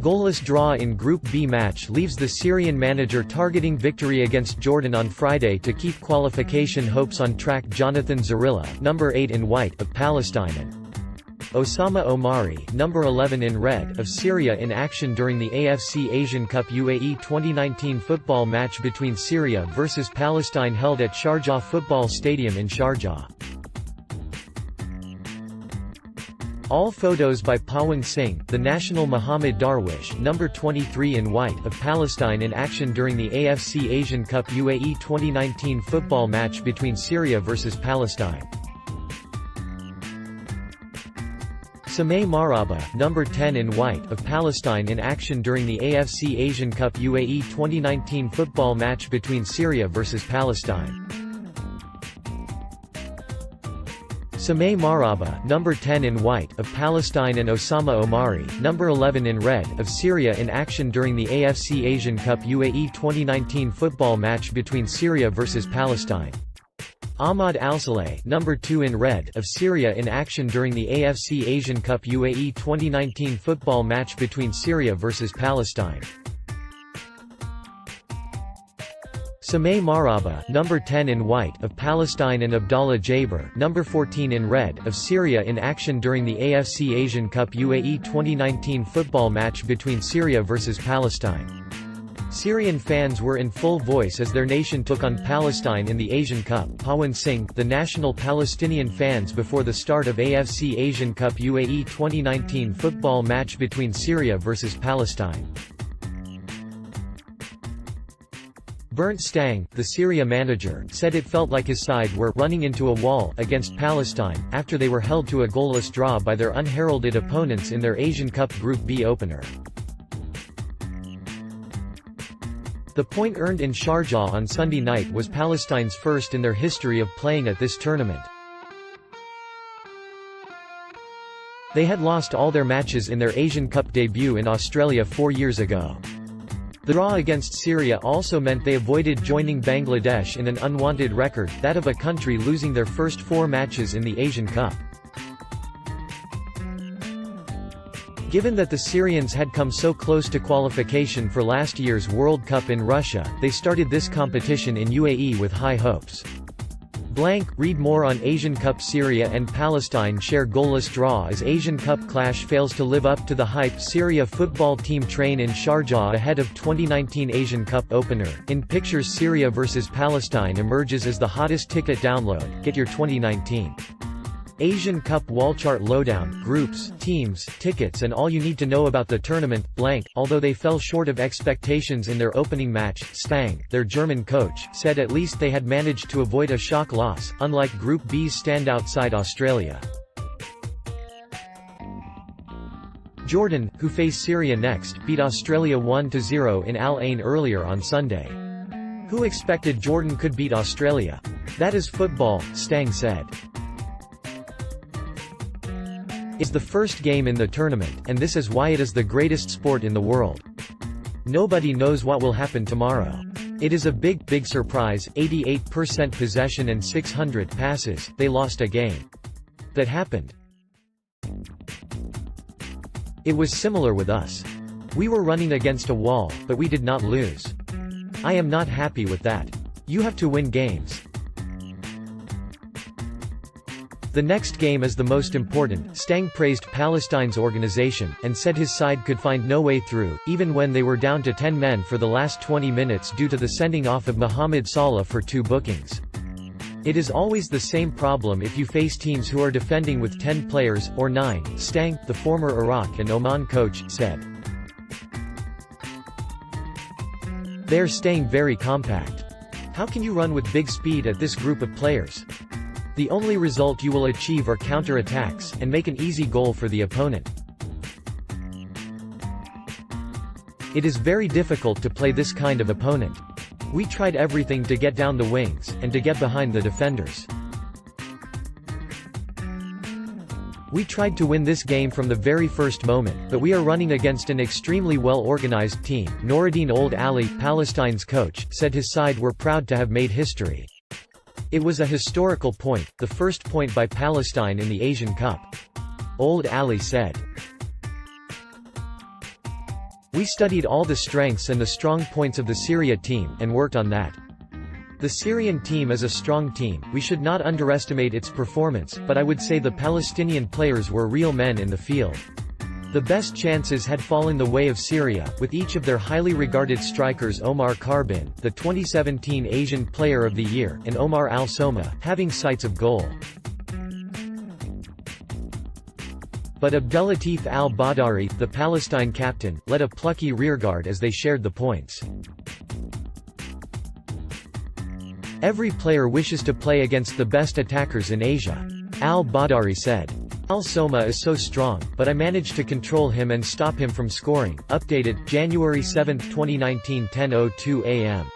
Goalless draw in Group B match leaves the Syrian manager targeting victory against Jordan on Friday to keep qualification hopes on track. Jonathan Zorrilla, number 8 in white, of Palestine, and Osama Omari, number 11 in red, of Syria in action during the AFC Asian Cup UAE 2019 football match between Syria vs Palestine held at Sharjah Football Stadium in Sharjah. All photos by Pawan Singh, the National Mohammed Darwish, number 23 in white, of Palestine in action during the AFC Asian Cup UAE 2019 football match between Syria vs Palestine. Sameh Maraba, number 10 in white, of Palestine in action during the AFC Asian Cup UAE 2019 football match between Syria vs Palestine. Sameh Maraba, number 10 in white, of Palestine and Osama Omari, number 11 in red, of Syria in action during the AFC Asian Cup UAE 2019 football match between Syria vs Palestine. Ahmad Al-Saleh, number 2 in red, of Syria in action during the AFC Asian Cup UAE 2019 football match between Syria vs Palestine. Sameh Maraba, number 10 in white, of Palestine and Abdallah Jaber, number 14 in red, of Syria in action during the AFC Asian Cup UAE 2019 football match between Syria vs Palestine. Syrian fans were in full voice as their nation took on Palestine in the Asian Cup. Pawan Singh, the national Palestinian fans before the start of AFC Asian Cup UAE 2019 football match between Syria vs Palestine. Bernd, Stange, the Syria manager, said it felt like his side were running into a wall against Palestine, after they were held to a goalless draw by their unheralded opponents in their Asian Cup Group B opener. The point earned in Sharjah on Sunday night was Palestine's first in their history of playing at this tournament. They had lost all their matches in their Asian Cup debut in Australia 4 years ago. The draw against Syria also meant they avoided joining Bangladesh in an unwanted record, that of a country losing their first 4 matches in the Asian Cup. Given that the Syrians had come so close to qualification for last year's World Cup in Russia, they started this competition in UAE with high hopes. Read more on Asian Cup. Syria and Palestine share goalless draw as Asian Cup clash fails to live up to the hype. Syria football team train in Sharjah ahead of 2019 Asian Cup opener. In pictures, Syria vs Palestine emerges as the hottest ticket download. Get your 2019 Asian Cup wallchart lowdown, groups, teams, tickets and all you need to know about the tournament. Although they fell short of expectations in their opening match, Stange, their German coach, said at least they had managed to avoid a shock loss, unlike Group B's standout side Australia. Jordan, who face Syria next, beat Australia 1-0 in Al Ain earlier on Sunday. Who expected Jordan could beat Australia? That is football, Stange said. It's the first game in the tournament, and this is why it is the greatest sport in the world. Nobody knows what will happen tomorrow. It is a big surprise. 88% possession and 600 passes, they lost a game. That happened. It was similar with us. We were running against a wall, but we did not lose. I am not happy with that. You have to win games. The next game is the most important. Stange praised Palestine's organization, and said his side could find no way through, even when they were down to 10 men for the last 20 minutes due to the sending off of Mohamed Salah for 2 bookings. It is always the same problem if you face teams who are defending with 10 players, or 9, Stange, the former Iraq and Oman coach, said. They are staying very compact. How can you run with big speed at this group of players? The only result you will achieve are counter-attacks, and make an easy goal for the opponent. It is very difficult to play this kind of opponent. We tried everything to get down the wings, and to get behind the defenders. We tried to win this game from the very first moment, but we are running against an extremely well-organized team. Noureddin Old Ali, Palestine's coach, said his side were proud to have made history. It was a historical point, the first point by Palestine in the Asian Cup. Old Ali said. We studied all the strengths and the strong points of the Syria team, and worked on that. The Syrian team is a strong team, we should not underestimate its performance, but I would say the Palestinian players were real men in the field. The best chances had fallen the way of Syria, with each of their highly regarded strikers Omar Karbin, the 2017 Asian Player of the Year, and Omar Al-Soma, having sights of goal. But Abdelatif al-Badari, the Palestine captain, led a plucky rearguard as they shared the points. Every player wishes to play against the best attackers in Asia. Al-Badari said. Al-Soma is so strong, but I managed to control him and stop him from scoring. Updated, January 7, 2019, 10:02 a.m.